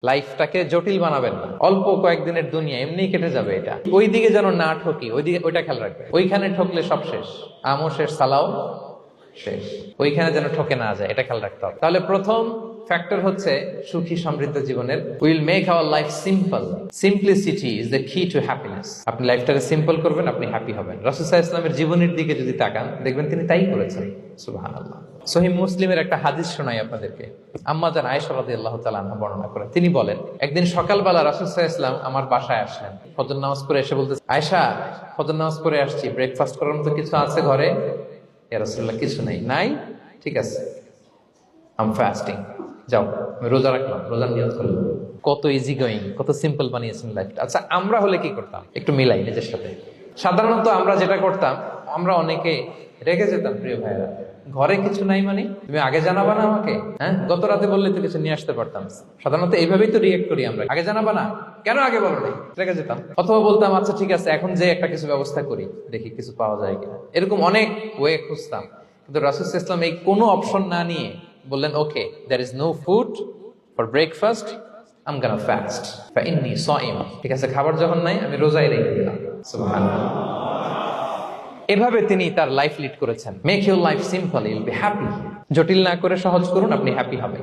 লাইফটাকে জটিল বানাবেন না। অল্প কয়েকদিনের দুনিয়া এমনি কেটে যাবে, এটা ওই দিকে যেন না ঠকি, ওইটা খেয়াল রাখবে। ওইখানে ঠকলে সব শেষ, আমও শেষ, সালাও শেষ। ওইখানে যেন ঠকে না যায়, এটা খেয়াল রাখতে হবে। তাহলে প্রথম ফ্যাক্টর হচ্ছে সুখী সমৃদ্ধ জীবনের will make our life simple. Simplicity is the কি টু হ্যাপিনেস। আপনি লাইফটাকে সিম্পল করবেন, আপনি হ্যাপি হবেন। রাসূল সাল্লাল্লাহু আলাইহি ওয়াসাল্লামের জীবনের দিকে যদি তাকান, দেখবেন তিনি তাই করেছেন। সুবহানাল্লাহ। সহিহ মুসলিমের একটা হাদিস শোনাই আপনাদেরকে। আম্মা জান আয়েশা রাদিয়াল্লাহু তাআলা আনহা বর্ণনা করেন। তিনি বলেন, একদিন সকালবেলা রাসূল সাল্লাল্লাহু আলাইহি ওয়াসাল্লাম আমার বাসায় আসলেন। ফজর নামাজ পড়ে এসে বলতেছে, আয়েশা ফজর নামাজ পড়ে আসছি, ব্রেকফাস্ট করার মতো কিছু আছে ঘরে? ইয়া রাসূলুল্লাহ, কিছু নেই। নাই? ঠিক আছে, আম ফাস্টিং, যাও আমি রোজা রাখলাম, রোজার নিয়ত করলাম। কত ইজি গোয়িং, কত সিম্পল বানিয়েছেন লাইফটা। আচ্ছা, আমরা হলে কি করতাম? একটু মিলাই নিজের সাথে। সাধারণত আমরা যেটা করতাম, আমরা অনেকে রেগে যেতাম। প্রিয় ভাইয়েরা, ঘরে কিছু নাই মানে তুমি আগে জানাবা না আমাকে? হ্যাঁ, গত রাতে বললে তো কিছু নিয়ে আসতে পারতাম। সাধারণত এইভাবেই তো রিয়েক্ট করি আমরা, আগে জানাবা না কেন, আগে বলো নাই, রেগে যেতাম। অথবা বলতাম, আচ্ছা ঠিক আছে, এখন যে একটা কিছু ব্যবস্থা করি, দেখি কিছু পাওয়া যায় কিনা। এরকম অনেক ওয়ে খুঁজতাম। কিন্তু রাসূল সাল্লাল্লাহু আলাইহি ওয়াসাল্লাম এই কোনো অপশন না নিয়ে বললেন, ওকে, there is no food for breakfast, I'm gonna fast fa inni sa'im। ঠিক আছে, খাবার যখন নাই আমি রোজাই রেখে দিলাম। সুবহানাল্লাহ। এভাবে তিনি তার লাইফ লিড করেছেন। Make your life simple, you'll be happy. জটিল না করে সহজ করুন, আপনি হ্যাপি হবেন।